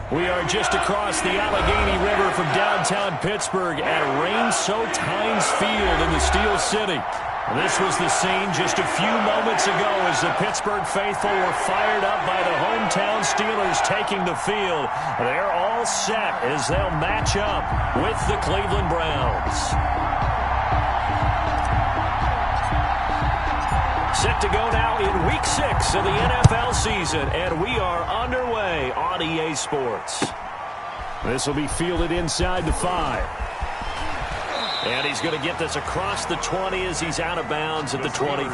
We are just across the Allegheny River from downtown Pittsburgh at Rain-Soaked Heinz Field in the Steel City. This was the scene just a few moments ago as the Pittsburgh faithful were fired up by the hometown Steelers taking the field. They're all set as they'll match up with the Cleveland Browns. Set to go now in Week 6 of the NFL season, and we are underway on EA Sports. This will be fielded inside the 5. And he's going to get this across the 20 as he's out of bounds at the 23.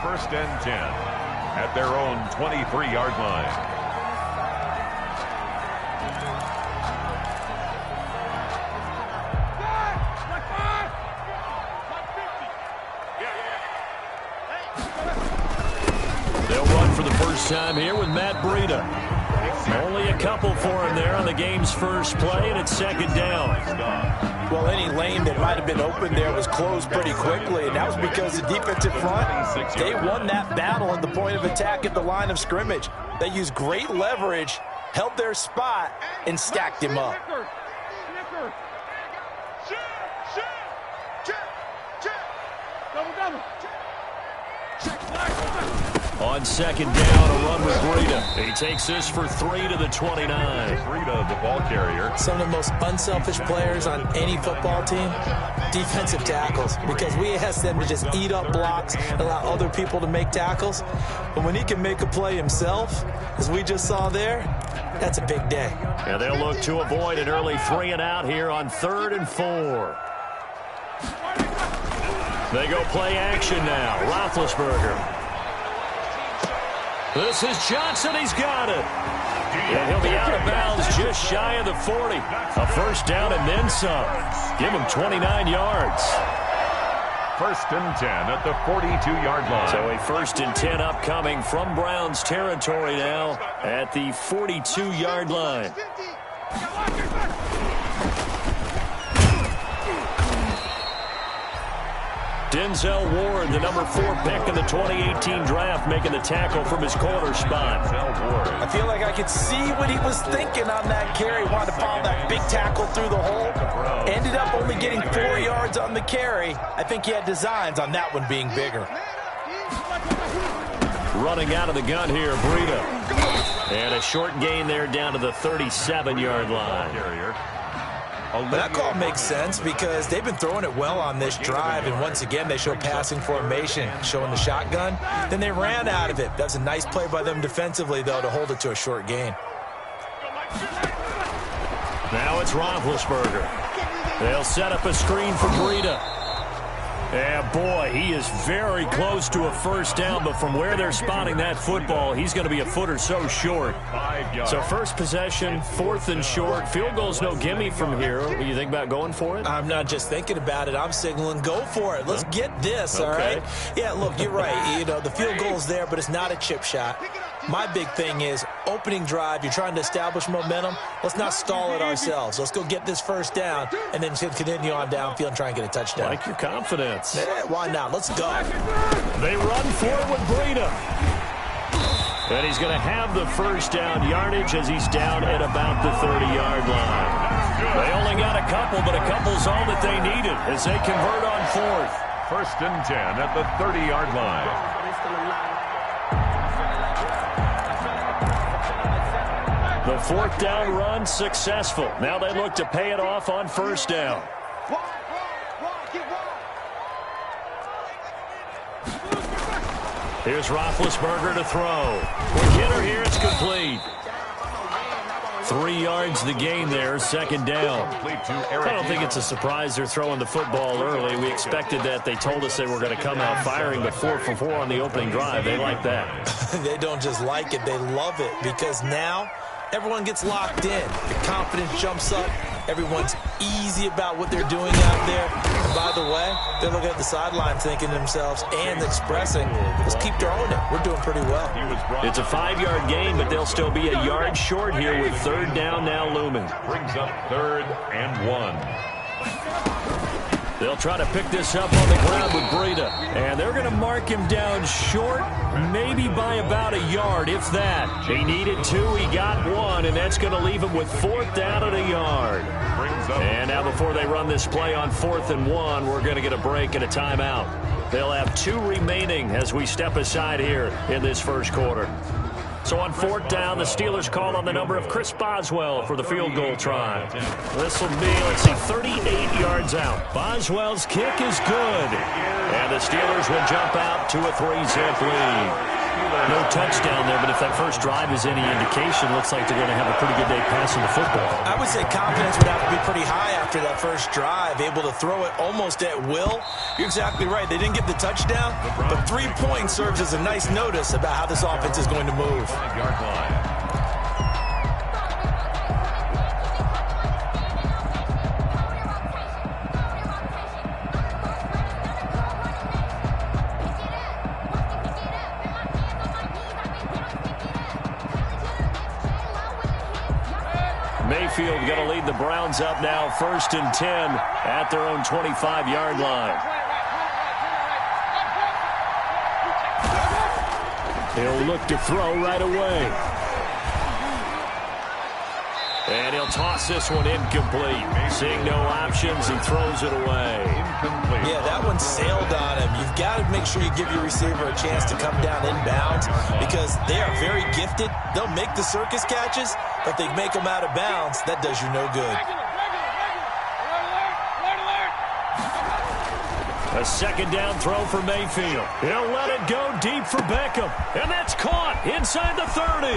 First and 10 at their own 23-yard line. They'll run for the first time here with Matt Breida. Only a couple for him there on the game's first play, and it's second down. Well, any lane that might have been open there was closed pretty quickly, and that was because the defensive front, they won that battle at the point of attack at the line of scrimmage. They used great leverage, held their spot, and stacked him up. On second down, a run with Breida. He takes this for 3 to the 29. Breida, the ball carrier. Some of the most unselfish players on any football team, defensive tackles, because we ask them to just eat up blocks, allow other people to make tackles. But when he can make a play himself, as we just saw there, that's a big day. And they'll look to avoid an early 3 and out here on 3rd and 4. They go play action now. Roethlisberger. This is Johnson. He's got it. And he'll be out of bounds just shy of the 40. A first down and then some. Give him 29 yards. First and 10 at the 42-yard line. So a first and 10 upcoming from Browns territory now at the 42-yard line. Denzel Ward, the number 4 pick in the 2018 draft, making the tackle from his corner spot. I feel like I could see what he was thinking on that carry. Wanted to follow that big tackle through the hole. Ended up only getting 4 yards on the carry. I think he had designs on that one being bigger. Running out of the gun here, Breida. And a short gain there down to the 37-yard line. That call makes sense because they've been throwing it well on this drive, and once again they show passing formation, showing the shotgun. Then they ran out of it. That's a nice play by them defensively, though, to hold it to a short gain. Now it's Roethlisberger. They'll set up a screen for Breida. Yeah, boy, he is very close to a first down, but from where they're spotting that football, he's going to be a foot or so short. So first possession, 4th and short. Field goal's no gimme from here. What do you think about going for it? I'm not just thinking about it. I'm signaling go for it. Let's get this, all right? Yeah, look, you're right. You know, the field goal's there, but it's not a chip shot. My big thing is opening drive. You're trying to establish momentum. Let's not stall it ourselves. Let's go get this first down and then continue on downfield and try and get a touchdown. Like your confidence. Yeah, why not? Let's go. They run for it with Breida. And he's going to have the first down yardage as he's down at about the 30-yard line. They only got a couple, but a couple's all that they needed as they convert on 4th. First and 10 at the 30-yard line. The 4th down run successful. Now they look to pay it off on first down. Here's Roethlisberger to throw. Quick hitter here, it's complete. 3 yards the gain there, second down. I don't think it's a surprise they're throwing the football early. We expected that. They told us they were going to come out firing, but 4 for 4 on the opening drive. They like that. They don't just like it, they love it, because now everyone gets locked in. The confidence jumps up. Everyone's easy about what they're doing out there. And by the way, they're looking at the sideline thinking to themselves and expressing, let's keep throwing it. We're doing pretty well. It's a 5-yard gain, but they'll still be a yard short here with 3rd down now looming. Brings up 3rd and 1. They'll try to pick this up on the ground with Breida. And they're going to mark him down short, maybe by about a yard, if that. He needed 2, he got 1, and that's going to leave him with 4th down at a yard. And now before they run this play on 4th and 1, we're going to get a break and a timeout. They'll have 2 remaining as we step aside here in this first quarter. So on 4th down, the Steelers call on the number of Chris Boswell for the field goal try. This will be, 38 yards out. Boswell's kick is good. And the Steelers will jump out to a 3-zip lead. No touchdown there, but if that first drive is any indication, looks like they're going to have a pretty good day passing the football. I would say confidence would have to be pretty high after that first drive, able to throw it almost at will. You're exactly right. They didn't get the touchdown, but 3 points serves as a nice notice about how this offense is going to move. Mayfield going to lead the Browns up now, 1st and 10 at their own 25-yard line. He'll look to throw right away. And he'll toss this one incomplete. Seeing no options, he throws it away. Yeah, that one sailed on him. You've got to make sure you give your receiver a chance to come down inbounds because they are very gifted. They'll make the circus catches, but they make them out of bounds. That does you no good. A 2nd down throw for Mayfield. He'll let it go deep for Beckham. And that's caught inside the 30.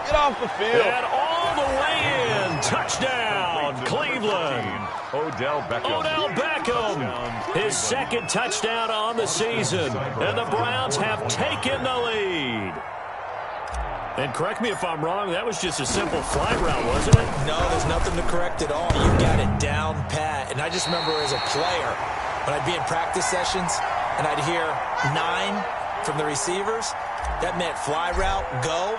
Get off the field. And all the way in. Touchdown, Cleveland. Odell Beckham. His 2nd touchdown on the season. And the Browns have taken the lead. And correct me if I'm wrong, that was just a simple fly route, wasn't it? No, there's nothing to correct at all. You've got it down pat. And I just remember as a player, when I'd be in practice sessions and I'd hear 9 from the receivers, that meant fly route, go,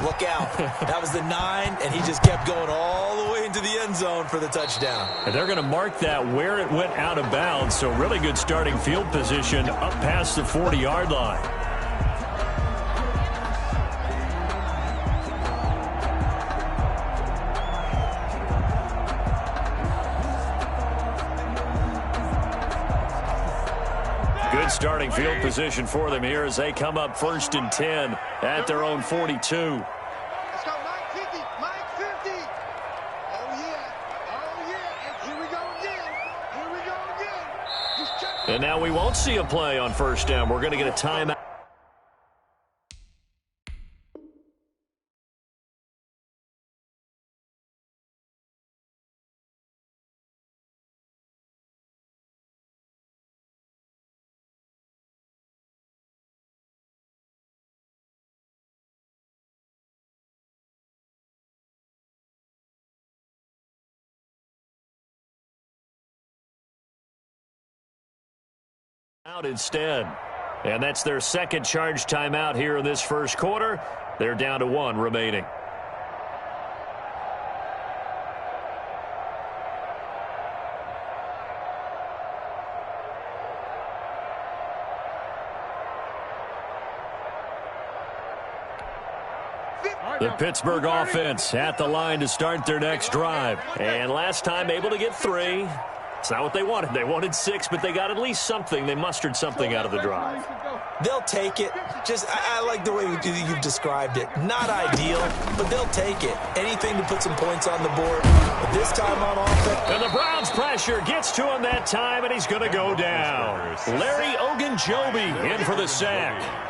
look out. That was the 9, and he just kept going all the way into the end zone for the touchdown. And they're going to mark that where it went out of bounds, so really good starting field position up past the 40-yard line. Good starting field position for them here as they come up 1st and 10 at their own 42. Let's go, Mike 50, Mike 50. Oh, yeah. Oh, yeah. And here we go again. Here we go again. Just check. And now we won't see a play on 1st down. We're going to get a timeout. Out instead. And that's their 2nd charge timeout here in this first quarter. They're down to 1 remaining. The Pittsburgh offense at the line to start their next drive. And last time able to get 3. It's not what they wanted. They wanted 6, but they got at least something. They mustered something out of the drive. They'll take it. I like the way you've described it. Not ideal, but they'll take it. Anything to put some points on the board. But this time on offense. And the Browns pressure gets to him that time, and he's going to go down. Larry Ogunjobi in for the sack.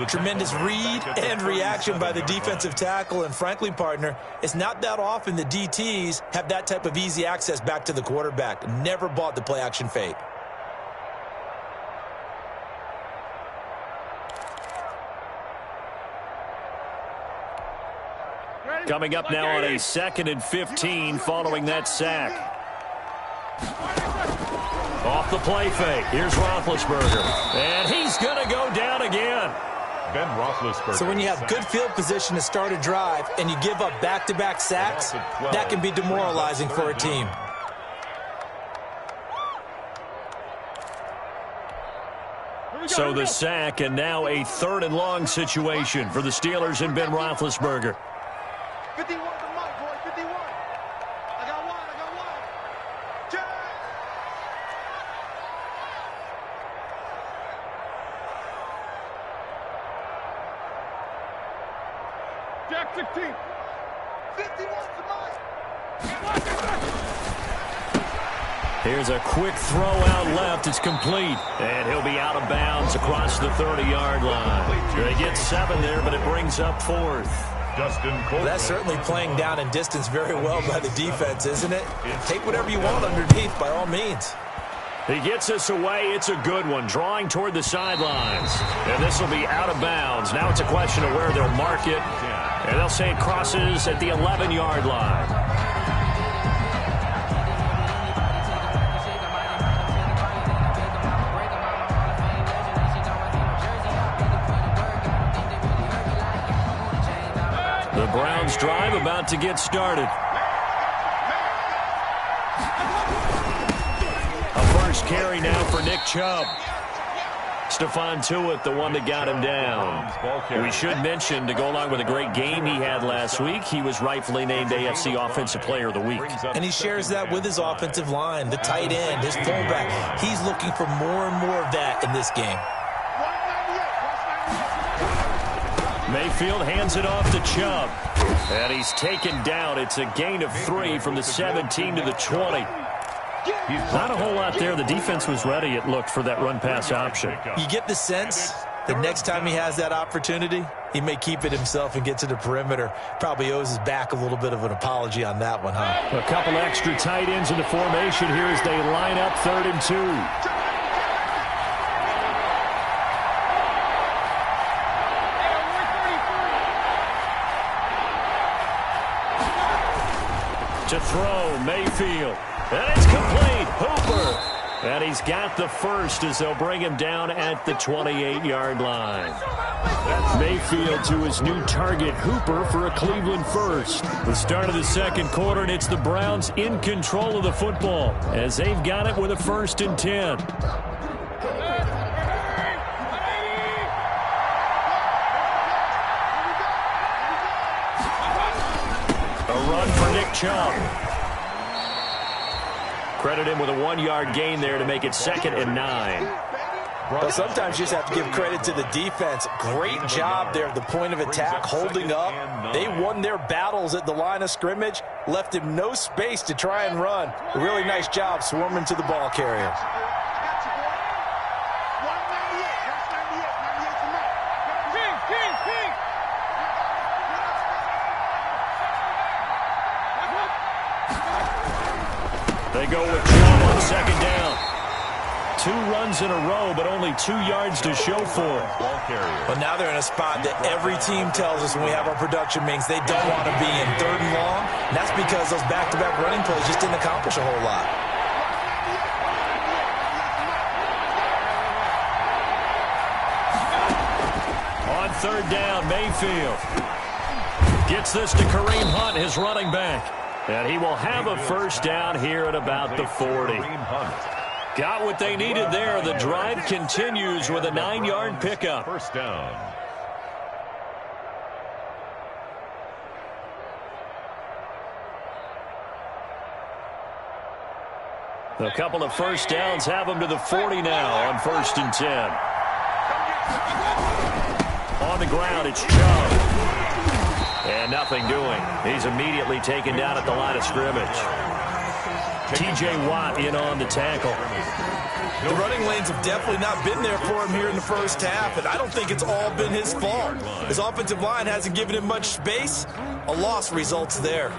Tremendous read and reaction by the defensive tackle. And frankly, partner, it's not that often the DTs have that type of easy access back to the quarterback. Never bought the play-action fake. Coming up now on a 2nd and 15 following that sack. Off the play fake. Here's Roethlisberger. And he's going to go down again. Ben Roethlisberger. So when you have good field position to start a drive and you give up back-to-back sacks, that can be demoralizing for a team. So the sack, and now a 3rd and long situation for the Steelers and Ben Roethlisberger. 51 to Mike, boy, 51. I got one. Jack 16. 51 to Mike. Here's a quick throw out left. It's complete. And he'll be out of bounds across the 30-yard line. They get 7 there, but it brings up 4th. Well, that's certainly playing down in distance very well by the defense, isn't it? Take whatever you want underneath, by all means. He gets us away. It's a good one, drawing toward the sidelines. And this will be out of bounds. Now it's a question of where they'll mark it. And they'll say it crosses at the 11-yard line. The Browns drive about to get started. A first carry now for Nick Chubb. Stephon Tuitt, the one that got him down. We should mention, to go along with a great game he had last week, he was rightfully named AFC Offensive Player of the Week. And he shares that with his offensive line, the tight end, his fullback. He's looking for more and more of that in this game. Mayfield hands it off to Chubb. And he's taken down. It's a gain of 3 from the 17 to the 20. Not a whole lot there. The defense was ready, it looked, for that run-pass option. You get the sense that next time he has that opportunity, he may keep it himself and get to the perimeter. Probably owes his back a little bit of an apology on that one, huh? A couple extra tight ends in the formation here as they line up 3rd and 2. To throw, Mayfield. And it's complete. Hooper. And he's got the first as they'll bring him down at the 28-yard line. Mayfield to his new target, Hooper, for a Cleveland first. The start of the second quarter, and it's the Browns in control of the football as they've got it with a 1st and 10. Chubb. Credit him with a 1-yard gain there to make it 2nd and 9. Well, sometimes you just have to give credit to the defense. Great job there at the point of attack, holding up. They won their battles at the line of scrimmage, left him no space to try and run. A really nice job swarming to the ball carrier. They go with Chubb on 2nd down. 2 runs in a row, but only 2 yards to show for it. Well, now they're in a spot that every team tells us when we have our production meetings they don't want to be in, 3rd and long. And that's because those back-to-back running plays just didn't accomplish a whole lot. On 3rd down, Mayfield gets this to Kareem Hunt, his running back. And he will have a 1st down here at about the 40. Got what they needed there. The drive continues with a 9-yard pickup. 1st down. A couple of 1st downs have them to the 40 now on 1st and 10. On the ground, it's Chubb. And nothing doing. He's immediately taken down at the line of scrimmage. T.J. Watt in on the tackle. The running lanes have definitely not been there for him here in the first half, and I don't think it's all been his fault. His offensive line hasn't given him much space. A loss results there.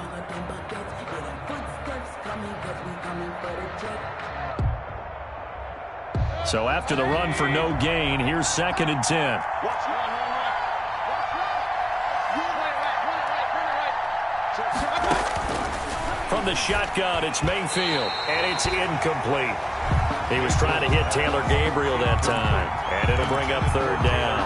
So after the run for no gain, here's 2nd and 10. From the shotgun, it's Mayfield, and it's incomplete. He was trying to hit Taylor Gabriel that time, and it'll bring up 3rd down.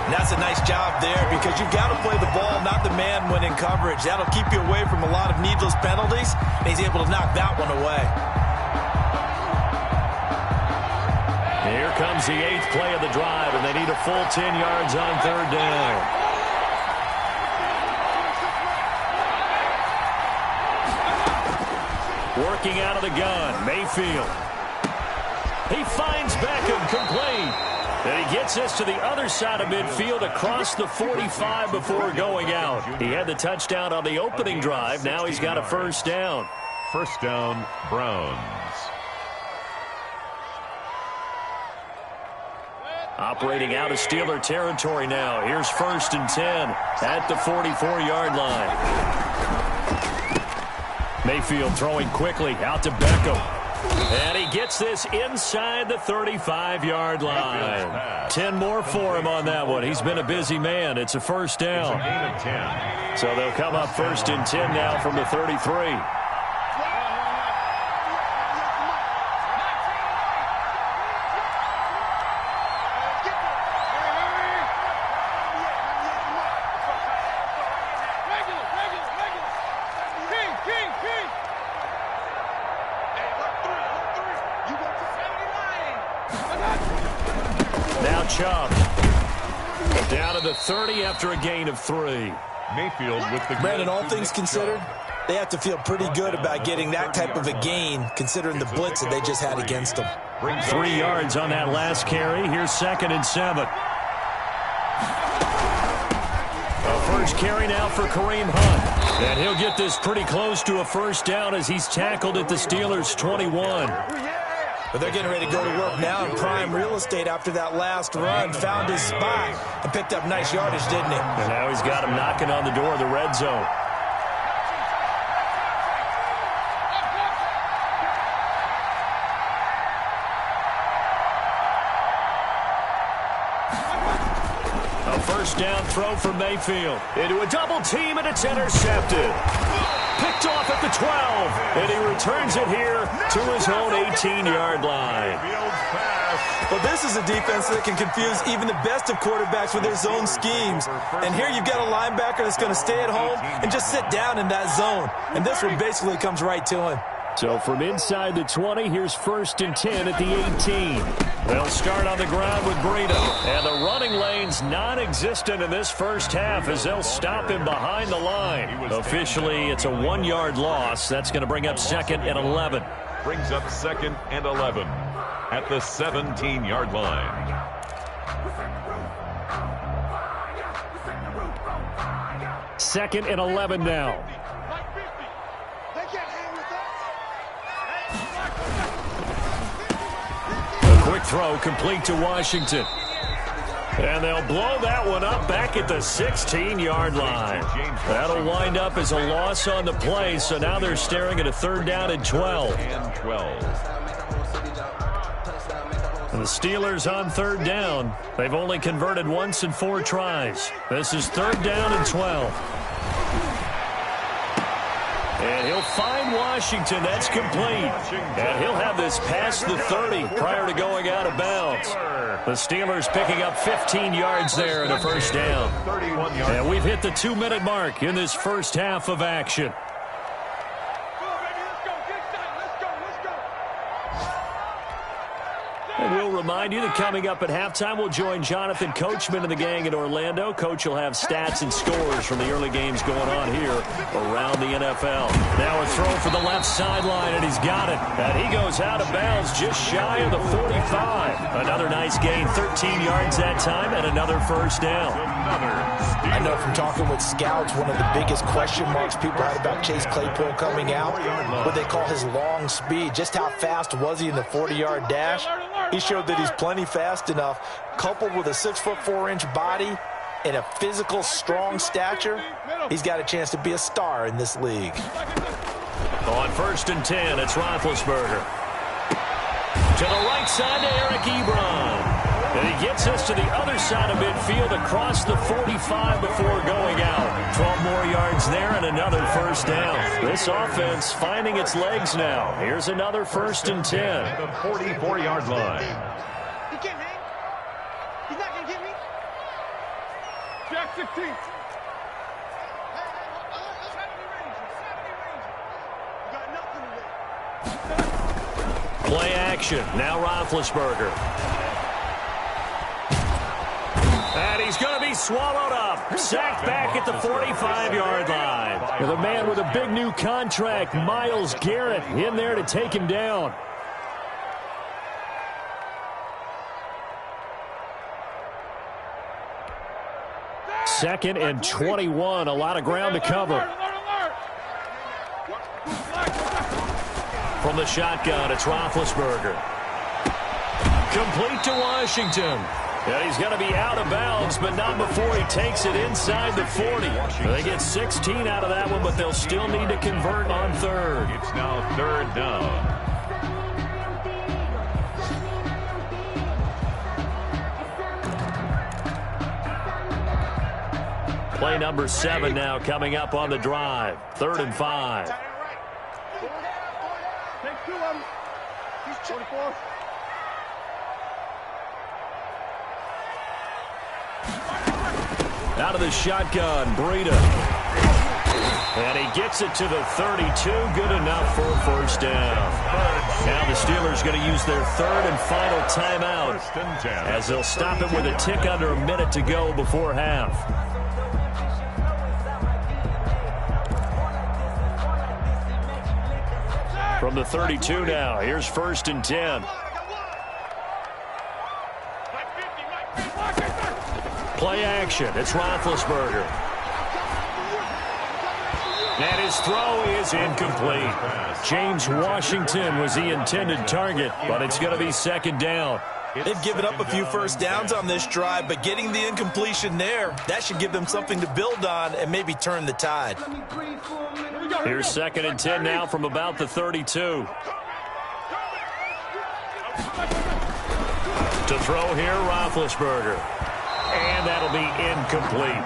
And that's a nice job there because you've got to play the ball, not the man when in coverage. That'll keep you away from a lot of needless penalties, and he's able to knock that one away. Here comes the 8th play of the drive, and they need a full 10 yards on 3rd down. Working out of the gun, Mayfield. He finds Beckham complete. And he gets this to the other side of midfield across the 45 before going out. He had the touchdown on the opening drive. Now he's got a first down. First down, Browns. Operating out of Steeler territory now. Here's 1st and 10 at the 44-yard line. Mayfield throwing quickly out to Beckham. And he gets this inside the 35-yard line. 10 more for him on that one. He's been a busy man. It's a first down. It's a gain of 10. So they'll come up 1st and 10 now from the 33. Now Chubb. Down to the 30 after a gain of 3. Mayfield with the... Brandon, all things considered, they have to feel pretty good about getting that type of a gain, considering the blitz that they just had against them. 3 yards on that last carry. Here's 2nd and 7. A first carry now for Kareem Hunt. And he'll get this pretty close to a first down as he's tackled at the Steelers' 21. But they're getting ready to go to work now in prime real estate after that last run. Found his spot and picked up nice yardage, didn't he? And now he's got him knocking on the door of the red zone. A first down throw for Mayfield. Into a double team, and it's intercepted. Picked off at the 12, and he returns it here to his own 18-yard line. Well, this is a defense that can confuse even the best of quarterbacks with their zone schemes. And here you've got a linebacker that's going to stay at home and just sit down in that zone. And this one basically comes right to him. So from inside the 20, here's 1st and 10 at the 18. They'll start on the ground with Breida. And the running lane's non-existent in this first half as they'll stop him behind the line. Officially, it's a 1-yard loss. That's going to bring up 2nd and 11. Brings up 2nd and 11 at the 17-yard line. Second and 11 now. Quick throw complete to Washington. And they'll blow that one up back at the 16-yard line. That'll wind up as a loss on the play, so now they're staring at a 3rd down and 12. And the Steelers on 3rd down. They've only converted once in 4 tries. This is 3rd down and 12. And he'll find Washington. That's complete. And he'll have this past the 30 prior to going out of bounds. The Steelers picking up 15 yards there in a first down. And we've hit the 2-minute mark in this first half of action. And we'll remind you that coming up at halftime, we'll join Jonathan Coachman and the gang in Orlando. Coach will have stats and scores from the early games going on here around the NFL. Now a throw for the left sideline, and he's got it. And he goes out of bounds just shy of the 45. Another nice gain, 13 yards that time, and another first down. I know from talking with scouts, one of the biggest question marks people had about Chase Claypool coming out, what they call his long speed. Just how fast was he in the 40-yard dash? He showed that he's plenty fast enough, coupled with a 6'4" body and a physical, strong stature. He's got a chance to be a star in this league. On 1st and 10, it's Roethlisberger. To the right side to Eric Ebron. And he gets us to the other side of midfield across the 45 before going out. 12 more yards there and another first down. This offense finding its legs now. Here's another 1st and 10. At the 44-yard line. He can't hang. He's not going to get me. Jack 16. Hey, let's have any range. Let's have any range. You got nothing today. Play action. Now Roethlisberger. And he's going to be swallowed up. Sacked back at the 45-yard line. And the man with a big new contract, Myles Garrett, in there to take him down. Second and 21. A lot of ground to cover. From the shotgun, it's Roethlisberger. Complete to Washington. And he's going to be out of bounds, but not before he takes it inside the 40. They get 16 out of that one, but they'll still need to convert on third. It's now third down. Play number 7 now coming up on the drive. 3rd and 5. Take 2 of them. He's 24. Out of the shotgun, Breida. And he gets it to the 32. Good enough for a first down. Now the Steelers going to use their 3rd and final timeout as they'll stop it with a tick under a minute to go before half. From the 32 now, here's 1st and 10. Play action. It's Roethlisberger. And his throw is incomplete. James Washington was the intended target, but it's going to be 2nd down. They've given up a few first downs on this drive, but getting the incompletion there, that should give them something to build on and maybe turn the tide. Here's 2nd and 10 now from about the 32. To throw here, Roethlisberger. And that'll be incomplete.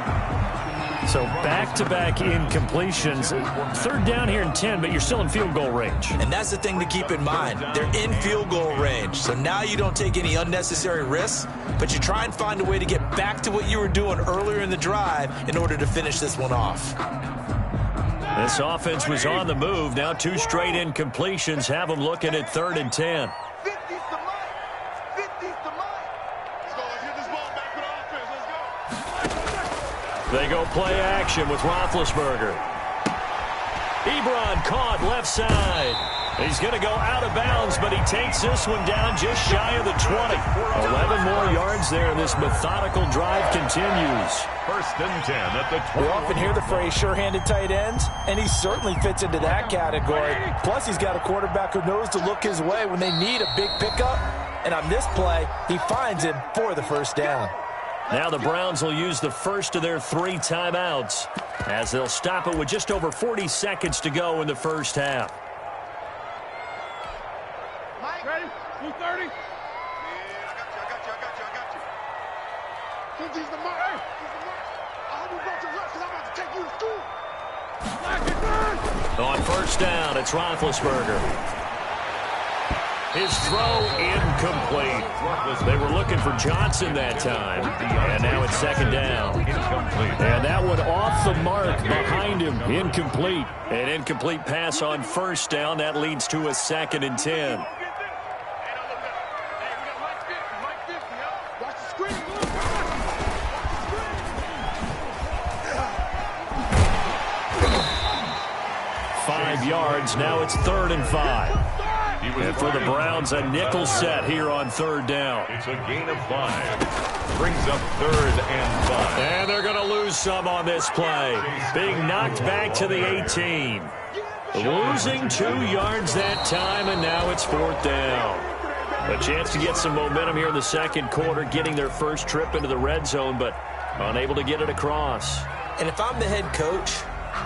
So back-to-back incompletions. 3rd down here and 10, but you're still in field goal range. And that's the thing to keep in mind. They're in field goal range. So now you don't take any unnecessary risks, but you try and find a way to get back to what you were doing earlier in the drive in order to finish this one off. This offense was on the move. Now 2 straight incompletions have them looking at 3rd and 10. 50's the mic. 50's the mic. Let's go. Let's get this ball back to the offense. Let's go. They go play action with Roethlisberger. Ebron caught left side. He's going to go out of bounds, but he takes this one down just shy of the 20. 11 more yards there, and this methodical drive continues. 1st and 10 at the 20. We often hear the phrase sure-handed tight ends, and he certainly fits into that category. Plus, he's got a quarterback who knows to look his way when they need a big pickup. And on this play, he finds him for the first down. Now the Browns will use the first of their 3 timeouts as they'll stop it with just over 40 seconds to go in the first half. Mike, ready? 230. Yeah, I got you. 50's the mark. 50's the mark. I hope you brought your reps because I'm about to take you to school. On first down, it's Roethlisberger. His throw incomplete. They were looking for Johnson that time. And now it's 2nd down. And that one off the mark behind him. Incomplete. An incomplete pass on first down. That leads to a 2nd and 10. Watch the screen. 5 yards. Now it's 3rd and 5. And for the Browns, a nickel set here on 3rd down. It's a gain of 5. Brings up 3rd and 5. And they're going to lose some on this play. Being knocked back to the 18. Losing 2 yards that time, and now it's 4th down. A chance to get some momentum here in the 2nd quarter, getting their first trip into the red zone, but unable to get it across. And if I'm the head coach,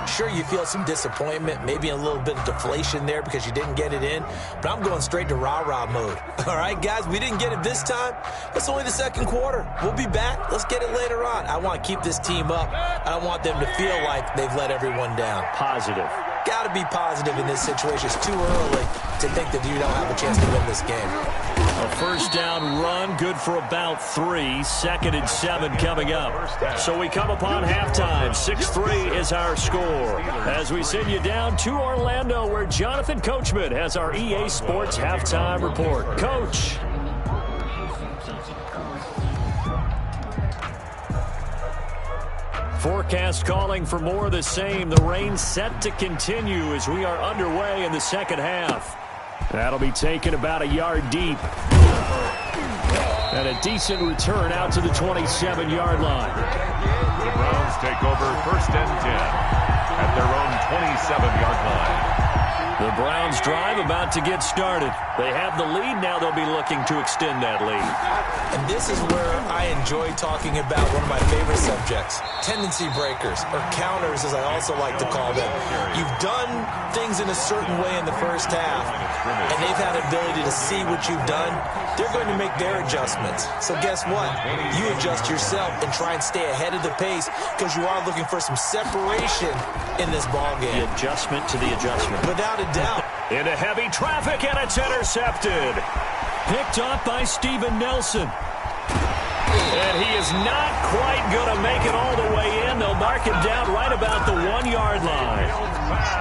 sure, you feel some disappointment, maybe a little bit of deflation there because you didn't get it in, but I'm going straight to rah-rah mode. All right, guys, we didn't get it this time. It's only the 2nd quarter. We'll be back. Let's get it later on. I want to keep this team up. I don't want them to feel like they've let everyone down. Positive. got to be positive in this situation. It's too early to think that you don't have a chance to win this game. A first down run, good for about 3. 2nd and 7 coming up. So we come upon halftime. 6-3 is our score. As we send you down to Orlando, where Jonathan Coachman has our EA Sports halftime report. Coach. Forecast calling for more of the same. The rain set to continue as we are underway in the second half. That'll be taken about a yard deep. And a decent return out to the 27-yard line. The Browns take over 1st and 10 at their own 27-yard line. The Browns drive about to get started. They have the lead. Now they'll be looking to extend that lead. And this is where I enjoy talking about one of my favorite subjects, tendency breakers, or counters as I also like to call them. You've done things in a certain way in the first half, and they've had an ability to see what you've done. They're going to make their adjustments. So guess what? You adjust yourself and try and stay ahead of the pace because you are looking for some separation in this ball game. The adjustment to the adjustment. Without a doubt. Into heavy traffic, and it's intercepted. Picked up by Steven Nelson. And he is not quite going to make it all the way in. They'll mark him down right about the 1-yard line.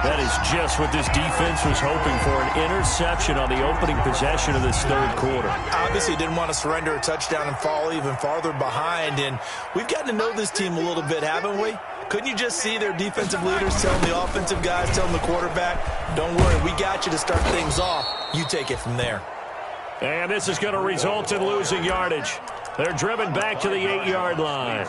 That is just what this defense was hoping for, an interception on the opening possession of this third quarter. Obviously didn't want to surrender a touchdown and fall even farther behind. And we've gotten to know this team a little bit, haven't we? Couldn't you just see their defensive leaders telling the offensive guys, telling the quarterback, don't worry, we got you to start things off. You take it from there. And this is going to result in losing yardage. They're driven back to the 8-yard line.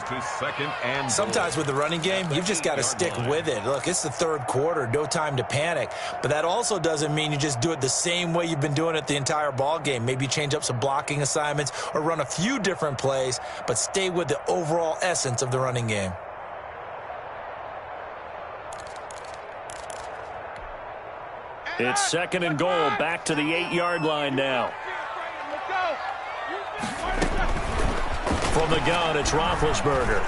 Sometimes with the running game, you've just got to stick with it. Look, it's the third quarter, no time to panic. But that also doesn't mean you just do it the same way you've been doing it the entire ball game. Maybe change up some blocking assignments or run a few different plays, but stay with the overall essence of the running game. It's 2nd and goal, back to the 8-yard line now. From the gun, it's Roethlisberger.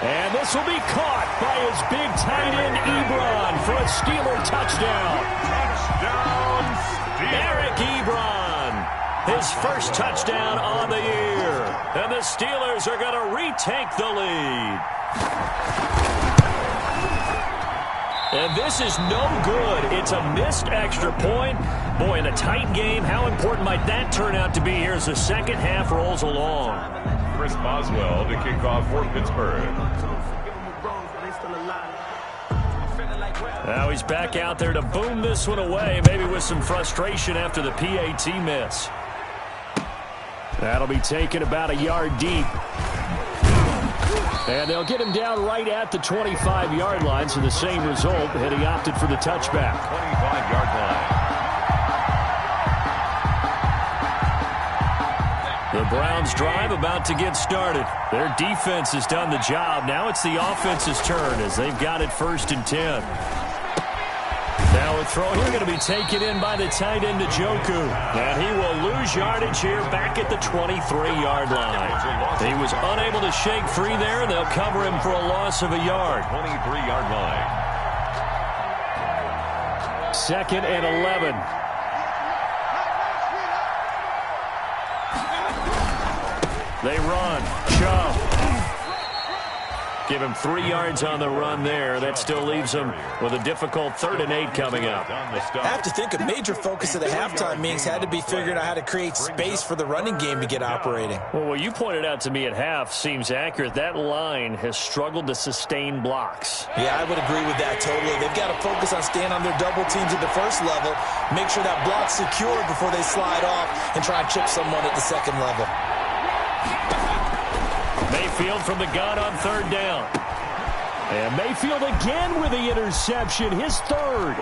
And this will be caught by his big tight end, Ebron, for a Steeler touchdown. Touchdown, Eric Ebron, his first touchdown on the year. And the Steelers are going to retake the lead. And this is no good. It's a missed extra point. Boy, in a tight game, how important might that turn out to be here as the second half rolls along? Chris Boswell to kick off for Pittsburgh. Now he's back out there to boom this one away, maybe with some frustration after the PAT miss. That'll be taken about a yard deep. And they'll get him down right at the 25-yard line, so the same result, and he opted for the touchback. 25-yard line. The Browns drive about to get started. Their defense has done the job. Now it's the offense's turn as they've got it 1st and 10. Now a throw here going to be taken in by the tight end, Njoku. And he will lose yardage here back at the 23-yard line. He was unable to shake free there, and they'll cover him for a loss of a yard. 23-yard line. 2nd and 11. They run. Chubb. Give him 3 yards on the run there. That still leaves him with a difficult 3rd and 8 coming up. I have to think a major focus of the halftime meetings had to be figuring out how to create space for the running game to get operating. Well, what you pointed out to me at half seems accurate. That line has struggled to sustain blocks. Yeah, I would agree with that totally. They've got to focus on staying on their double teams at the first level, make sure that block's secure before they slide off, and try and chip someone at the second level. Mayfield from the gun on 3rd down. And Mayfield again with the interception, his 3rd.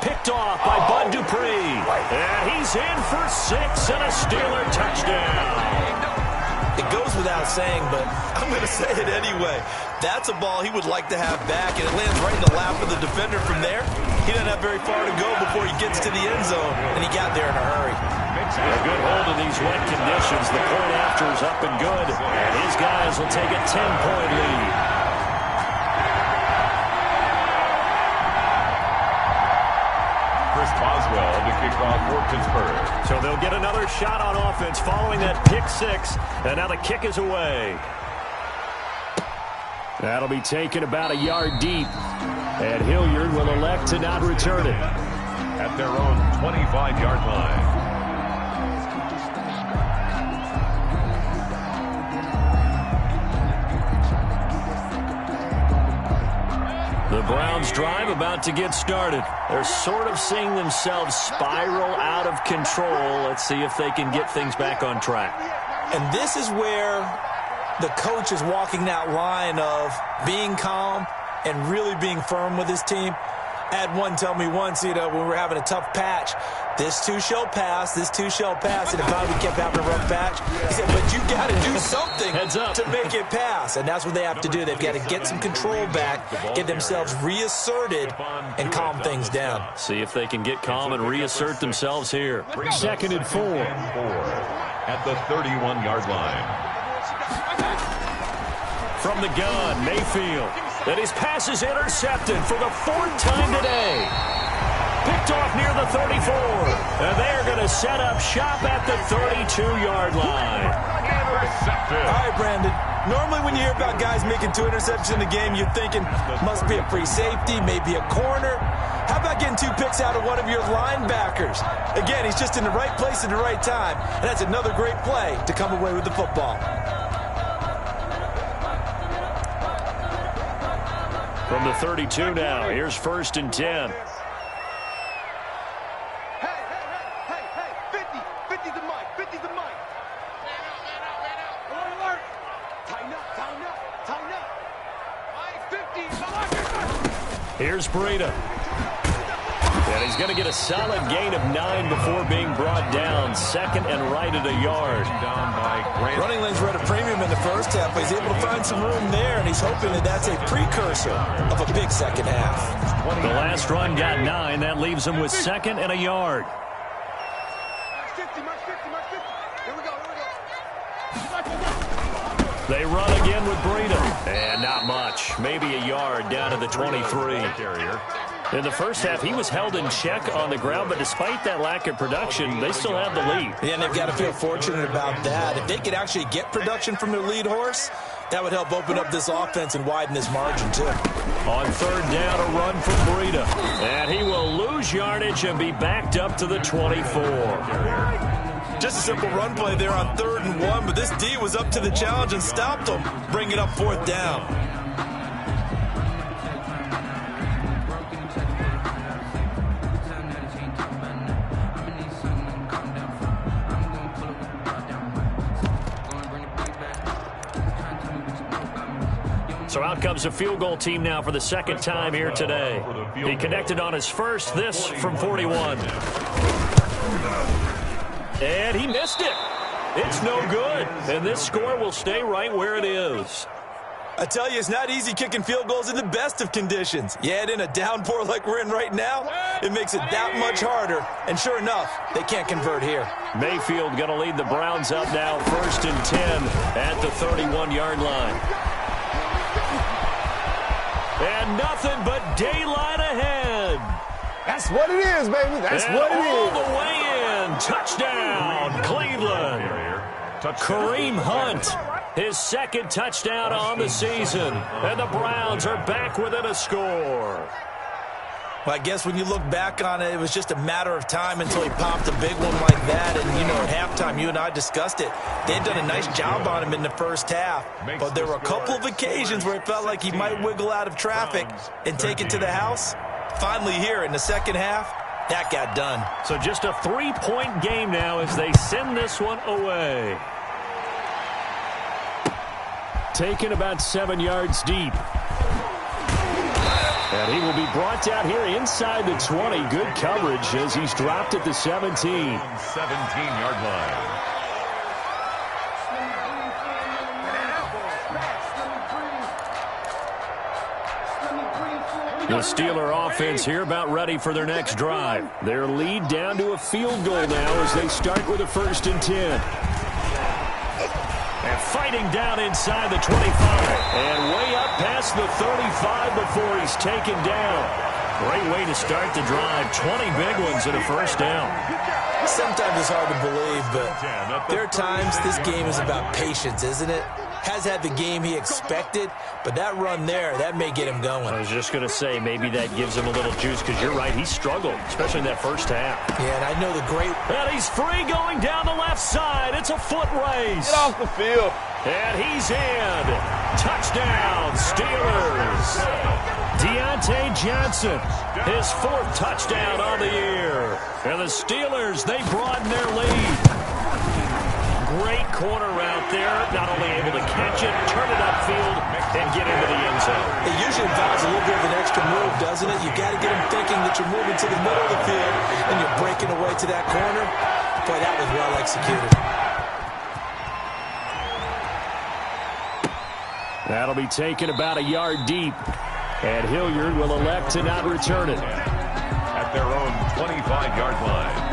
Picked off by Bud Dupree. And he's in for 6 and a Steeler touchdown. It goes without saying, but I'm going to say it anyway. That's a ball he would like to have back, and it lands right in the lap of the defender from there. He doesn't have very far to go before he gets to the end zone, and he got there in a hurry. A good hold in these wet conditions. The point after is up and good, and his guys will take a 10-point lead. Here's Boswell to kick off for Pittsburgh. So they'll get another shot on offense following that pick six. And now the kick is away. That'll be taken about a yard deep. And Hilliard will elect to not return it. At their own 25-yard line. The Browns' drive about to get started. They're sort of seeing themselves spiral out of control. Let's see if they can get things back on track. And this is where the coach is walking that line of being calm and really being firm with his team. I had one tell me once, when we were having a tough patch, this too shall pass, this too shall pass, and finally we kept having a rough patch. He said, but you got to do something to make it pass, and that's what they have to do. They've got to get some control back, get themselves reasserted, and calm things down. See if they can get calm and reassert themselves here. 2nd and 4. At the 31-yard line. From the gun, Mayfield. And his pass is intercepted for the 4th time today. Picked off near the 34. And they're going to set up shop at the 32-yard line. Intercepted. All right, Brandon. Normally when you hear about guys making 2 interceptions in the game, you're thinking must be a free safety, maybe a corner. How about getting 2 picks out of one of your linebackers? Again, he's just in the right place at the right time. And that's another great play to come away with the football. From the 32 now, here's 1st and 10. Hey, 50 the mic, 50 the mic. Man out. Alert. Tighten up. Mike, 50. Here's Breida. And he's going to get a solid gain of 9 before being brought down. 2nd and right at a yard. Running lanes were at a premium in the first half, but he's able to find some room there, and he's hoping that that's a precursor of a big second half. The last run got 9. That leaves him with 2nd and a yard. Mark 50. Here we go. They run again with Breida. And not much. Maybe a yard down to the 23. In the first half, he was held in check on the ground, but despite that lack of production, they still have the lead. Yeah, and they've got to feel fortunate about that. If they could actually get production from their lead horse, that would help open up this offense and widen this margin, too. On 3rd down, a run from Breida. And he will lose yardage and be backed up to the 24. Just a simple run play there on 3rd and 1, but this D was up to the challenge and stopped him. Bring it up 4th down. So out comes a field goal team now for the 2nd time here today. He connected on his first, this from 41. And he missed it. It's no good. And this score will stay right where it is. I tell you, it's not easy kicking field goals in the best of conditions. You add in a downpour like we're in right now, it makes it that much harder. And sure enough, they can't convert here. Mayfield going to lead the Browns up now, 1st and 10 at the 31-yard line. And nothing but daylight ahead. That's what it is, baby. That's what it is. All the way in. Touchdown, Cleveland. Kareem Hunt, his 2nd touchdown on the season. And the Browns are back within a score. Well, I guess when you look back on it, it was just a matter of time until he popped a big one like that. And, at halftime, you and I discussed it. They had done a nice job on him in the first half. But there were a couple of occasions where it felt like he might wiggle out of traffic and take it to the house. Finally here in the second half, that got done. So just a 3-point game now as they send this one away. Taken about 7 yards deep. And he will be brought down here inside the 20. Good coverage as he's dropped at the 17. 17-yard line. The Steeler offense here about ready for their next drive. Their lead down to a field goal now as they start with a 1st and 10. And fighting down inside the 25. And way up past the 35 before he's taken down. Great way to start the drive. 20 big ones and a first down. Sometimes it's hard to believe, but there are times this game is about patience, isn't it? Has had the game he expected, but that run there, that may get him going. I was just going to say, maybe that gives him a little juice, because you're right, he struggled, especially in that first half. Yeah, and I know the great... And he's free going down the left side. It's a foot race. Get off the field. And he's in. Touchdown, Steelers. Deontay Johnson, his 4th touchdown on the year. And the Steelers, they broaden their lead. Great corner route there. Not only able to catch it, turn it upfield, and get into the end zone. It usually involves a little bit of an extra move, doesn't it? You've got to get him thinking that you're moving to the middle of the field and you're breaking away to that corner. Boy, that was well executed. That'll be taken about a yard deep. And Hilliard will elect to not return it. At their own 25-yard line.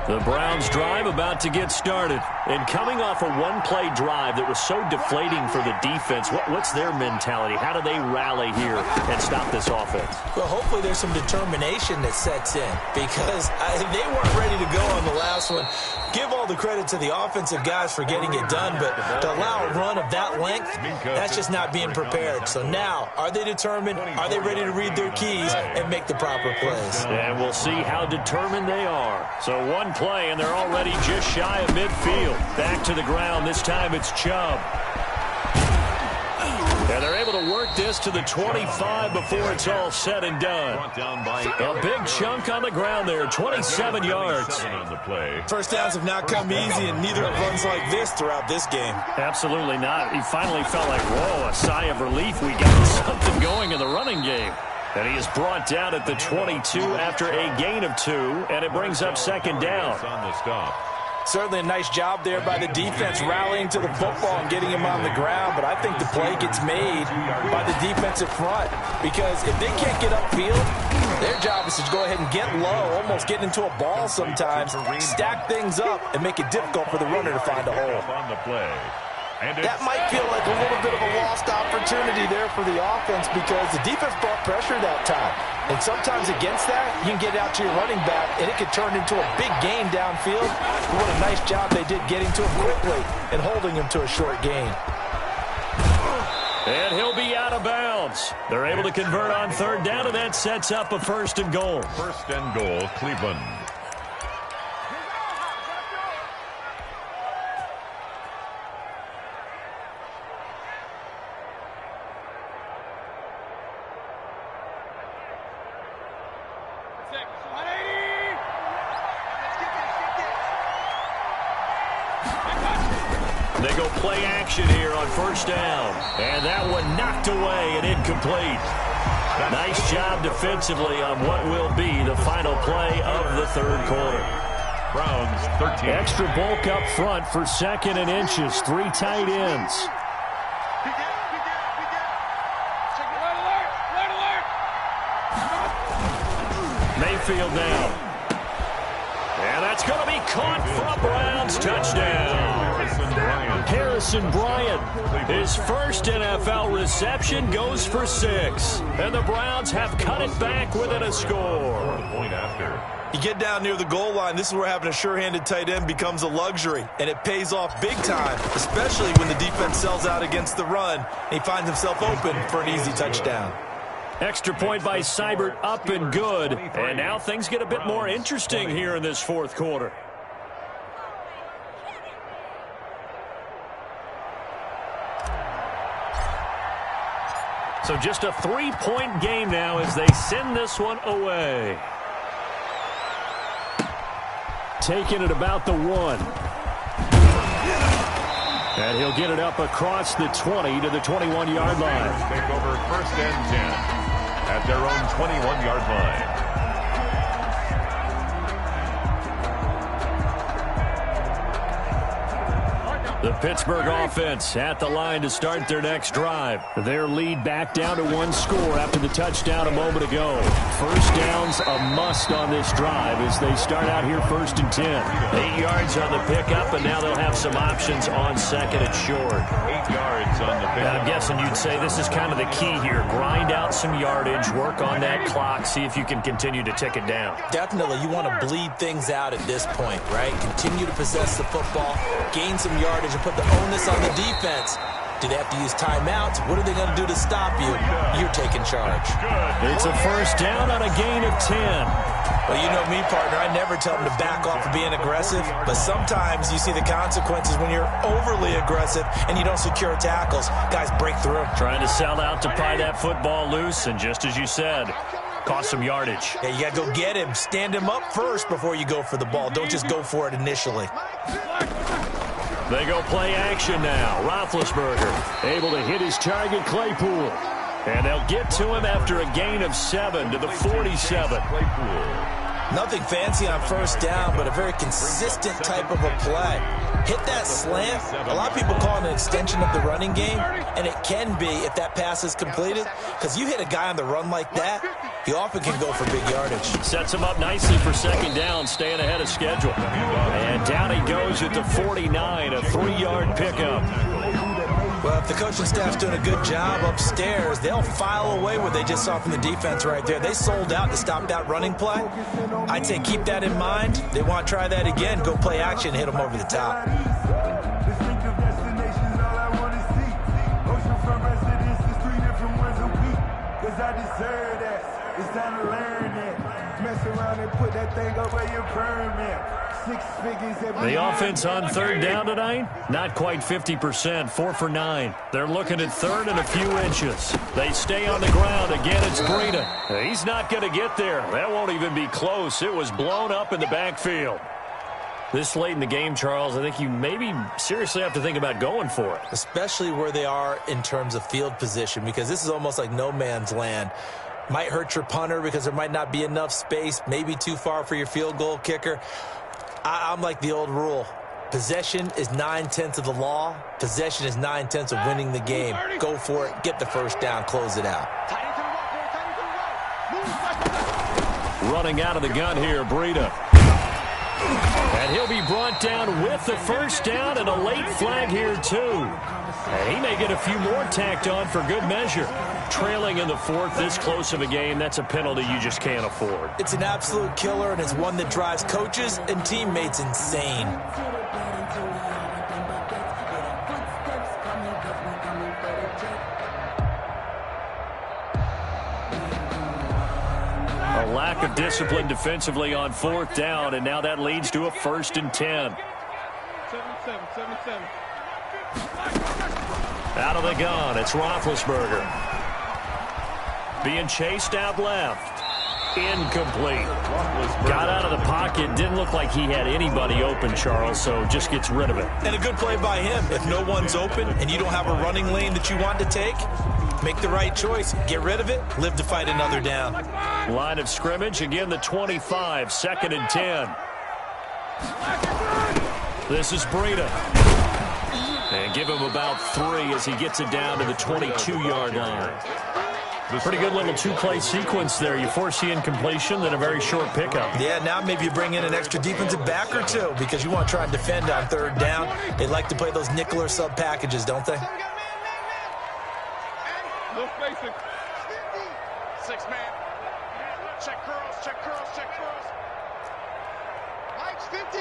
The Browns drive about to get started. And coming off a one-play drive that was so deflating for the defense, what's their mentality? How do they rally here and stop this offense? Well, hopefully there's some determination that sets in, because they weren't ready to go on the last one. Give all the credit to the offensive guys for getting it done, but to allow a run of that length, that's just not being prepared. So now, are they determined? Are they ready to read their keys and make the proper plays? And we'll see how determined they are. So one play, and they're already just shy of midfield. Back to the ground. This time it's Chubb. And they're able to work this to the 25 before it's all said and done. A big chunk on the ground there, 27 yards. First downs have not come easy, and neither have runs like this throughout this game. Absolutely not. He finally felt like, whoa, a sigh of relief. We got something going in the running game. And he is brought down at the 22 after a gain of 2, and it brings up second down. On the stop. Certainly a nice job there by the defense rallying to the football and getting him on the ground, but I think the play gets made by the defensive front, because if they can't get upfield, their job is to go ahead and get low, almost get into a ball sometimes, stack things up, and make it difficult for the runner to find a hole. On the play. That might feel like a little bit of a lost opportunity there for the offense, because the defense brought pressure that time. And sometimes against that, you can get out to your running back, and it could turn into a big gain downfield. But what a nice job they did getting to him quickly and holding him to a short gain. And he'll be out of bounds. They're able to convert on third down, and that sets up a 1st and goal. 1st and goal, Cleveland. They go play action here on 1st down. And that one knocked away and incomplete. Nice job defensively on what will be the final play of the 3rd quarter. Browns 13. Extra bulk up front for 2nd and inches. 3 tight ends. Mayfield now. And that's going to be caught for a Browns touchdown. Harrison Bryant, his 1st NFL reception, goes for 6. And the Browns have cut it back within a score. Point after. You get down near the goal line, this is where having a sure-handed tight end becomes a luxury, and it pays off big time, especially when the defense sells out against the run, and he finds himself open for an easy touchdown. Extra point by Seibert, up and good. And now things get a bit more interesting here in this 4th quarter. So just a 3-point game now as they send this one away. Taking it about the 1. And he'll get it up across the 20 to the 21-yard line. Take over 1st and 10 at their own 21-yard line. The Pittsburgh offense at the line to start their next drive. Their lead back down to 1 score after the touchdown a moment ago. First down's a must on this drive as they start out here 1st and 10. 8 yards on the pickup, and now they'll have some options on 2nd and short. 8 yards on the pickup. I'm guessing you'd say this is kind of the key here. Grind out some yardage, work on that clock, see if you can continue to tick it down. Definitely, you want to bleed things out at this point, right? Continue to possess the football, gain some yardage, and put the onus on the defense. Do they have to use timeouts? What are they going to do to stop you? You're taking charge. It's a first down on a gain of 10. Well, you know me, partner. I never tell them to back off of being aggressive, but sometimes you see the consequences when you're overly aggressive and you don't secure tackles. Guys break through. Trying to sell out to pry that football loose, and just as you said, cost some yardage. Yeah, you got to go get him. Stand him up first before you go for the ball. Don't just go for it initially. They go play action now. Roethlisberger able to hit his target, Claypool. And they'll get to him after a gain of 7 to the 47. Nothing fancy on first down, but a very consistent type of a play. Hit that slant. A lot of people call it an extension of the running game, and it can be if that pass is completed, because you hit a guy on the run like that, he often can go for big yardage. Sets him up nicely for 2nd down, staying ahead of schedule. And down he goes at the 49, a 3-yard pickup. Well, if the coaching staff's doing a good job upstairs, they'll file away what they just saw from the defense right there. They sold out to stop that running play. I'd say keep that in mind. They want to try that again. Go play action, hit them over the top. The offense on 3rd down tonight, not quite 50%, 4 for 9. They're looking at 3rd and a few inches. They stay on the ground. Again, it's Breida. He's not going to get there. That won't even be close. It was blown up in the backfield. This late in the game, Charles, I think you maybe seriously have to think about going for it. Especially where they are in terms of field position, because this is almost like no man's land. Might hurt your punter because there might not be enough space, maybe too far for your field goal kicker. I'm like the old rule. Possession is 9/10 of the law. Possession is 9/10 of winning the game. Go for it. Get the first down. Close it out. Running out of the gun here, Breida. And he'll be brought down with the first down and a late flag here, too. And he may get a few more tacked on for good measure. Trailing in the 4th, this close of a game, that's a penalty you just can't afford. It's an absolute killer, and it's one that drives coaches and teammates insane. A lack of discipline defensively on 4th down, and now that leads to a 1st and 10. 7-7. Out of the gun, it's Roethlisberger. Being chased out left. Incomplete. Got out of the pocket. Didn't look like he had anybody open, Charles, so just gets rid of it. And a good play by him. If no one's open and you don't have a running lane that you want to take, make the right choice. Get rid of it. Live to fight another down. Line of scrimmage, again the 25, 2nd and 10. This is Breida. And give him about 3 as he gets it down to the 22-yard line. Pretty good little 2-play sequence there. You force the incompletion, then a very short pickup. Yeah, now maybe you bring in an extra defensive back or two because you want to try and defend on 3rd down. They like to play those nickel or sub packages, don't they? No spacing. 6-man. Check curls. Mike's 50.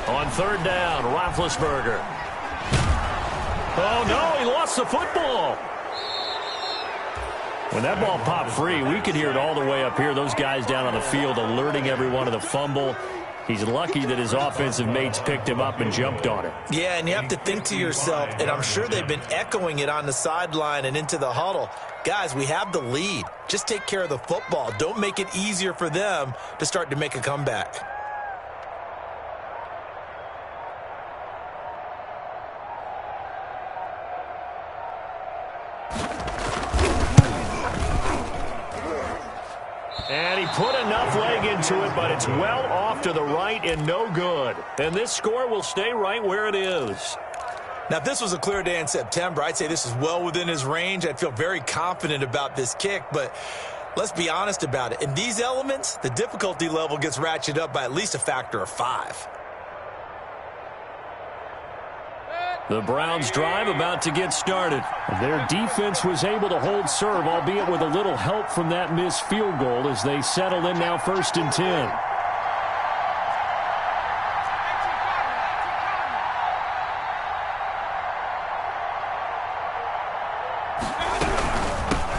On 3rd down, Roethlisberger. Oh, no, he lost the football. When that ball popped free, we could hear it all the way up here. Those guys down on the field alerting everyone of the fumble. He's lucky that his offensive mates picked him up and jumped on it. Yeah, and you have to think to yourself, and I'm sure they've been echoing it on the sideline and into the huddle. Guys, we have the lead. Just take care of the football. Don't make it easier for them to start to make a comeback. And he put enough leg into it, but it's well off to the right and no good. And this score will stay right where it is. Now, if this was a clear day in September, I'd say this is well within his range. I'd feel very confident about this kick, but let's be honest about it. In these elements, the difficulty level gets ratcheted up by at least a factor of 5. The Browns drive about to get started. Their defense was able to hold serve, albeit with a little help from that missed field goal as they settle in now 1st and 10.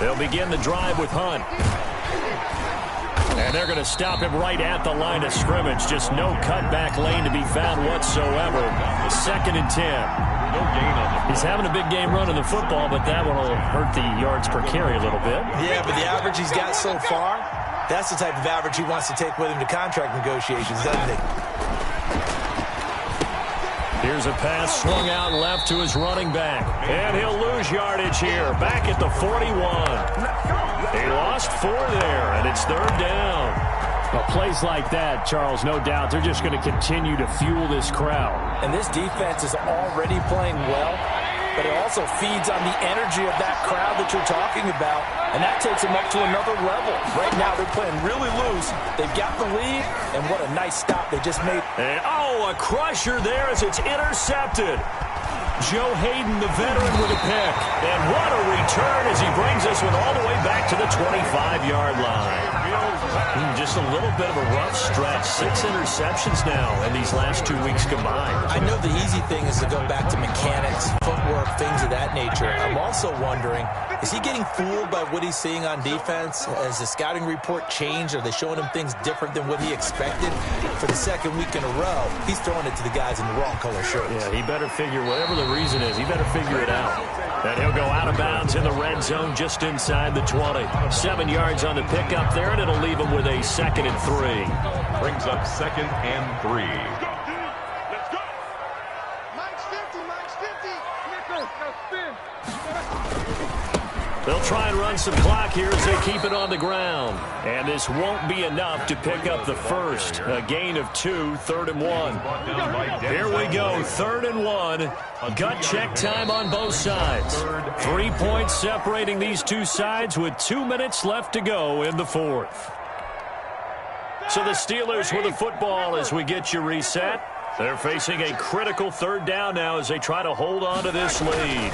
They'll begin the drive with Hunt. And they're going to stop him right at the line of scrimmage. Just no cutback lane to be found whatsoever. 2nd and 10. No gain on the He's having a big game running the football, but that one will hurt the yards per carry a little bit. Yeah, but the average he's got so far, that's the type of average he wants to take with him to contract negotiations, doesn't he? Here's a pass swung out left to his running back. And he'll lose yardage here. Back at the 41. He lost 4 there, and it's 3rd down. Well, plays like that, Charles, no doubt, they're just going to continue to fuel this crowd. And this defense is already playing well, but it also feeds on the energy of that crowd that you're talking about, and that takes them up to another level. Right now, they're playing really loose. They've got the lead, and what a nice stop they just made. And, a crusher there as it's intercepted. Joe Hayden, the veteran, with a pick. And what a return as he brings this one all the way back to the 25-yard line. Just a little bit of a rough stretch. 6 interceptions now in these last 2 weeks combined. I know the easy thing is to go back to mechanics, footwork, things of that nature. I'm also wondering, is he getting fooled by what he's seeing on defense? Has the scouting report changed? Are they showing him things different than what he expected? For the 2nd week in a row, he's throwing it to the guys in the wrong color shirts. Yeah, he better figure, whatever the reason is, he better figure it out. And he'll go out of bounds in the red zone just inside the 20. 7 yards on the pickup there, and it'll leave him with a 2nd and 3. Brings up 2nd and 3. Let's go. Mike's 50, Mike's 50. Let's spin. They'll try and run some clock here as they keep it on the ground. And this won't be enough to pick up the first. A gain of 2, 3rd and 1. Here we go, 3rd and 1. Gut check time on both sides. 3 points separating these two sides with 2 minutes left to go in the 4th. So the Steelers with the football as we get you reset. They're facing a critical 3rd down now as they try to hold on to this lead.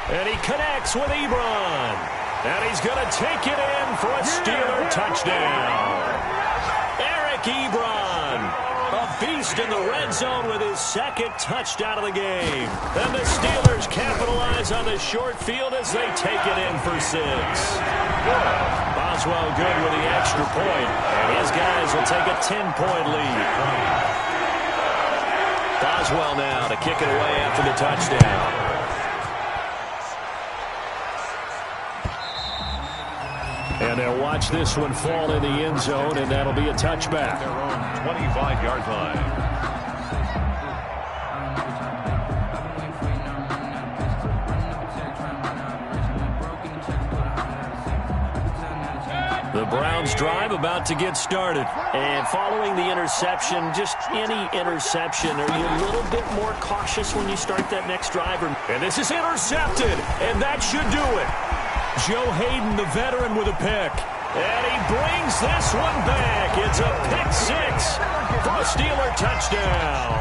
And he connects with Ebron. And he's going to take it in for a Steeler touchdown. Eric Ebron, a beast in the red zone with his 2nd touchdown of the game. And the Steelers capitalize on the short field as they take it in for 6. Boswell good with the extra point. And his guys will take a 10-point lead. Boswell now to kick it away after the touchdown. And they'll watch this one fall in the end zone, and that'll be a touchback. Their own 25-yard line. The Browns drive about to get started. And following the interception, just any interception, are you a little bit more cautious when you start that next drive? And this is intercepted, and that should do it. Joe Hayden, the veteran, with a pick. And he brings this one back. It's a pick 6 for a Steeler touchdown.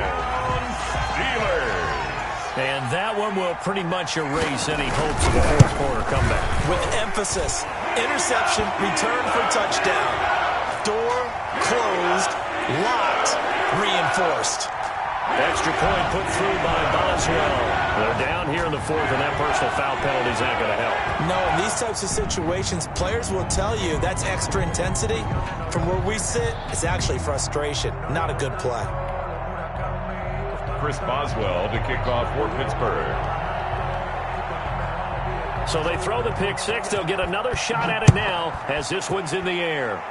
Steelers. And that one will pretty much erase any hopes of a 4th quarter comeback. With emphasis, interception, return for touchdown. Door closed, locked, reinforced. Extra point put through by Boswell. They're down here in the 4th, and that personal foul penalty is not going to help. No, in these types of situations, players will tell you that's extra intensity. From where we sit, it's actually frustration. Not a good play. Chris Boswell to kick off for Pittsburgh. So they throw the pick 6. They'll get another shot at it now as this one's in the air.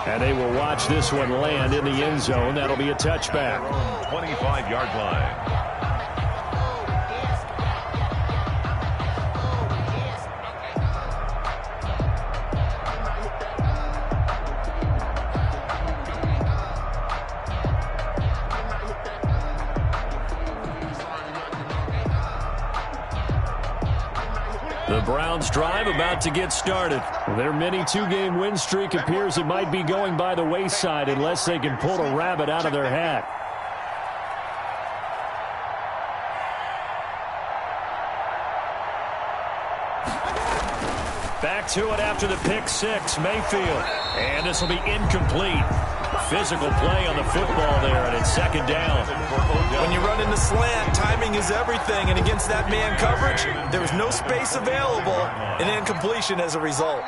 And they will watch this one land in the end zone. That'll be a touchback. 25-yard line. The Browns drive about to get started. Their mini two-game win streak appears it might be going by the wayside unless they can pull a rabbit out of their hat. Back to it after the pick six, Mayfield. And this will be incomplete. Physical play on the football there, and it's second down. When you run in the slant, timing is everything, and against that man coverage, there was no space available, and incompletion as a result.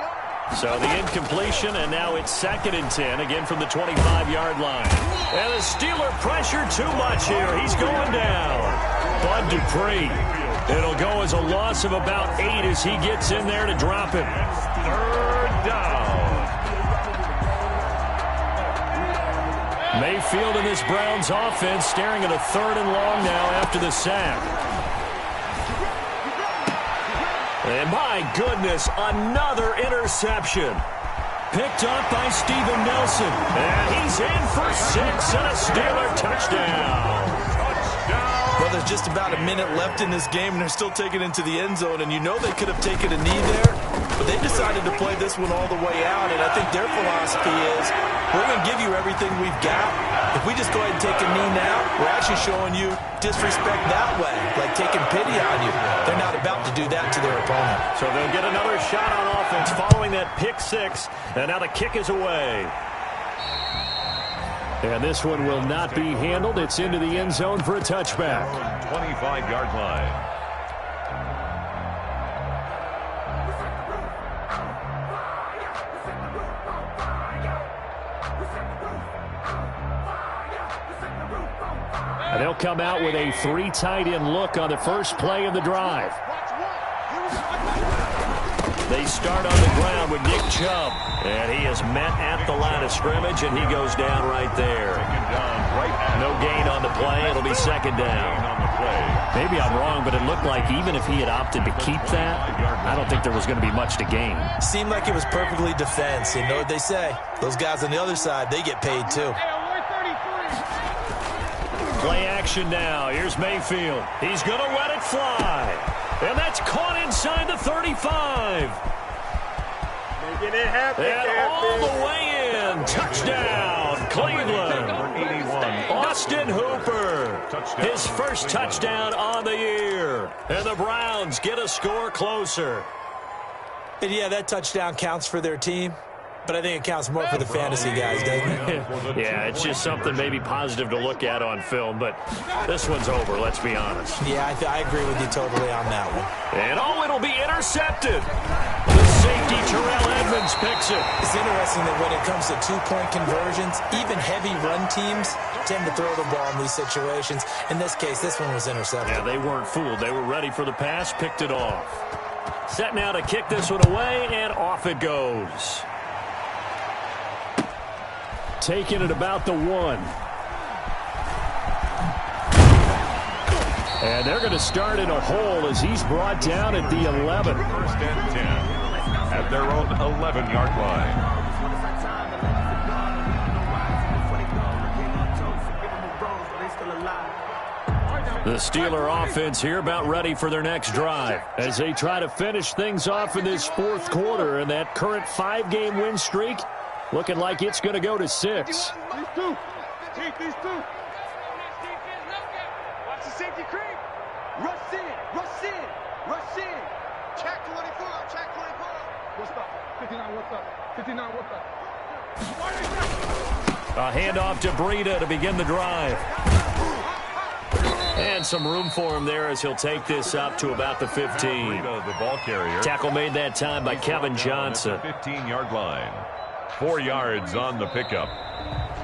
So the incompletion, and now it's 2nd and 10, again from the 25-yard line. And the Steeler pressure too much here. He's going down. Bud Dupree. It'll go as a loss of about 8 as he gets in there to drop him. 3rd down. Mayfield in this Browns offense staring at a 3rd and long now after the sack. And my goodness, another interception. Picked up by Steven Nelson. And he's in for 6 and a Steeler touchdown. Well, there's just about a minute left in this game, and they're still taking it into the end zone, and you know they could have taken a knee there, but they decided to play this one all the way out, and I think their philosophy is, we're going to give you everything we've got. If we just go ahead and take a knee now, we're actually showing you disrespect that way, like taking pity on you. They're not about to do that to their opponent. So they'll get another shot on offense following that pick six, and now the kick is away. And this one will not be handled. It's into the end zone for a touchback. 25-yard line. And they'll come out with a 3 tight end look on the first play of the drive. They start on the ground with Nick Chubb. And he is met at the line of scrimmage, and he goes down right there. No gain on the play. It'll be 2nd down. Maybe I'm wrong, but it looked like even if he had opted to keep that, I don't think there was going to be much to gain. Seemed like it was perfectly defense. You know what they say? Those guys on the other side, they get paid too. Play action now. Here's Mayfield. He's going to let it fly. And that's caught inside the 35. Making it happen. And all the way in. Touchdown, Cleveland. Austin Hooper. His first touchdown on the year. And the Browns get a score closer. And yeah, that touchdown counts for their team. But I think it counts more for the fantasy guys, doesn't it? Yeah, it's just something maybe positive to look at on film, but this one's over, let's be honest. Yeah, I agree with you totally on that one. And it'll be intercepted. The safety, Terrell Edmonds, picks it. It's interesting that when it comes to two-point conversions, even heavy run teams tend to throw the ball in these situations. In this case, this one was intercepted. Yeah, they weren't fooled. They were ready for the pass, picked it off. Set now to kick this one away, and off it goes. Taking it about the 1. And they're going to start in a hole as he's brought down at the 11. 1st and 10 at their own 11-yard line. The Steeler offense here about ready for their next drive as they try to finish things off in this 4th quarter, and that current 5-game win streak looking like it's going to go to 6. These two. Take these two. Watch the safety creep. Rush in. Rush in. Rush in. Check 24. Check 24. What's up? 59, what's up? 59, what's up? A handoff to Breida to begin the drive. And some room for him there as he'll take this up to about the 15. Breida, the ball carrier. Tackle made that time by Kevin Johnson. 15-yard line. 4 yards on the pickup.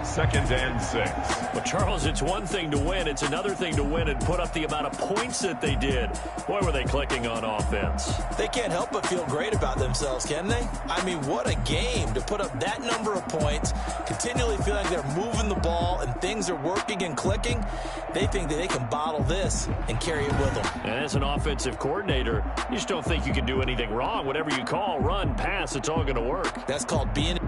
2nd and 6. Well, Charles, it's one thing to win. It's another thing to win and put up the amount of points that they did. Boy, were they clicking on offense. They can't help but feel great about themselves, can they? I mean, what a game to put up that number of points, continually feel like they're moving the ball and things are working and clicking. They think that they can bottle this and carry it with them. And as an offensive coordinator, you just don't think you can do anything wrong. Whatever you call, run, pass, it's all going to work. That's called being...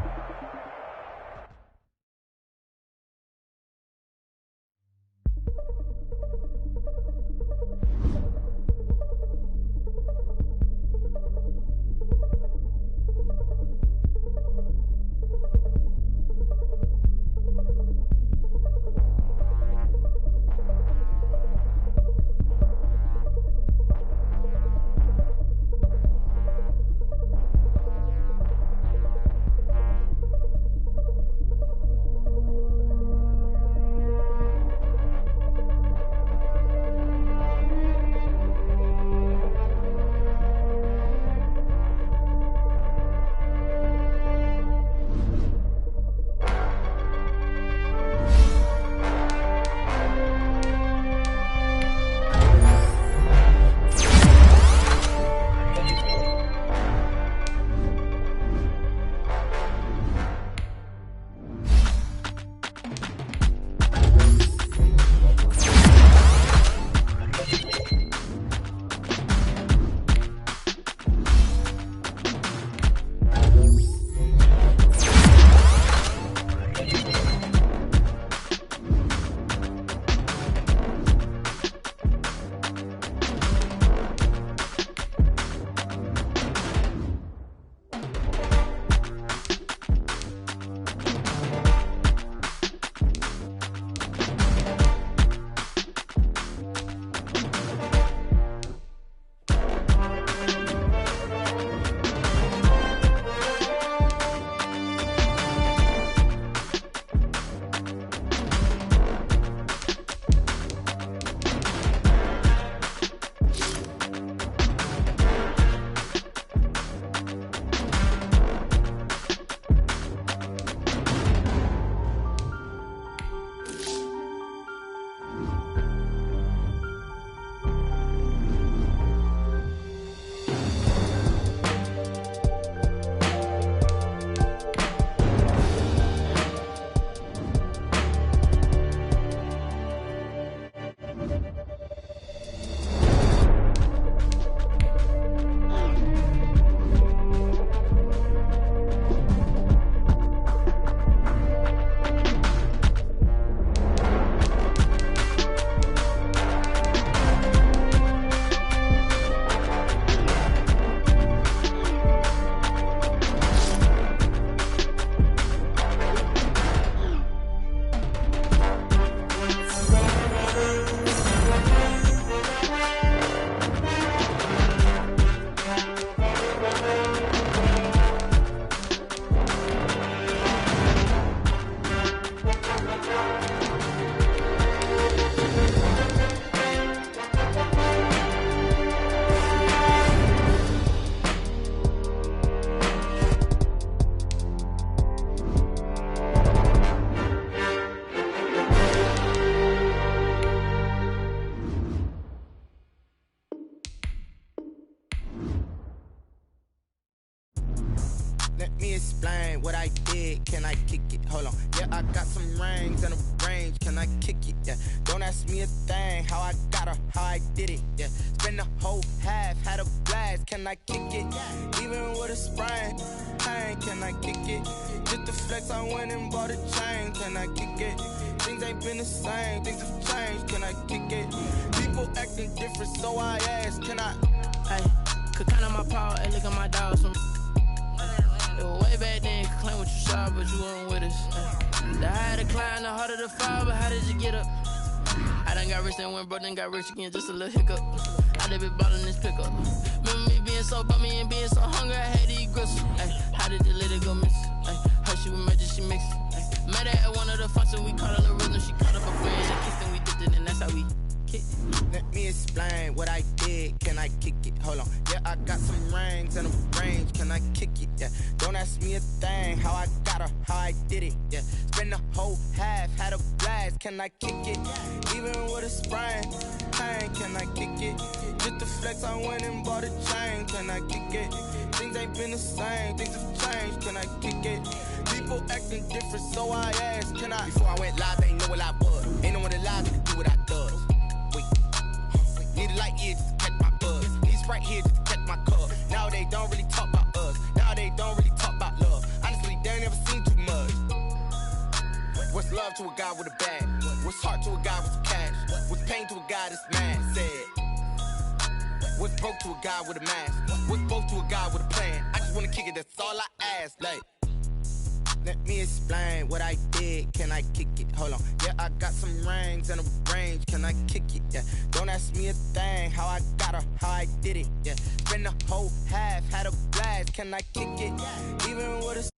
me explain what I did. Can I kick it? Hold on. Yeah, I got some rings and a range. Can I kick it? Yeah. Don't ask me a thing. How I got her, how I did it. Yeah. Spend the whole half, had a blast. Can I kick it? Even with a sprain, pain. Can I kick it? Just to flex, I went and bought a chain. Can I kick it? Things ain't been the same. Things have changed. Can I kick it? People acting different, so I ask. Can I? Hey, could count on my paw, and look at my dogs. It was way back then, could claim what you saw, but you weren't with us. The higher the climb, the harder the fall, but how did you get up? I done got rich and went broke, then got rich again, just a little hiccup. I done been ballin' this pickup. Remember me being so bummy and being so hungry, I had to eat gristle. Ay, how did you let it go miss? Ay, her she was magic, she mixed. Met her at one of the functions, we caught her the rhythm, she caught up a friend, she kissed and we dipped it, and that's how we kicked it. Let me explain what I did. Can I kick it? Hold on. Yeah, I got some rings and a range. Can I kick it? Yeah. Don't ask me a thing. How I got her, how I did it. Yeah. Spend the whole half, had a blast. Can I kick it? Even with a sprain, pain. Can I kick it? Just to flex, I went and bought a chain. Can I kick it? Things ain't been the same. Things have changed. Can I kick it? People acting different, so I asked. Can I? Before I went live, they ain't know what I was. Ain't no one alive to do what I does. Need a light here just to catch my buzz. Need Sprite here just to catch my cup. Now they don't really talk about us. Now they don't really talk about love. Honestly, they ain't never seen too much. What's love to a guy with a bag? What's heart to a guy with some cash? What's pain to a guy that's mad? Said. What's broke to a guy with a mask? What's both to a guy with a plan? I just wanna kick it, that's all I ask. Like, let me explain what I did. Can I kick it? Hold on. Yeah, I got some rings and a range. Can I kick it? Yeah. Don't ask me a thing. How I got her, how I did it. Yeah. Spend the whole half, had a blast. Can I kick it? Even with a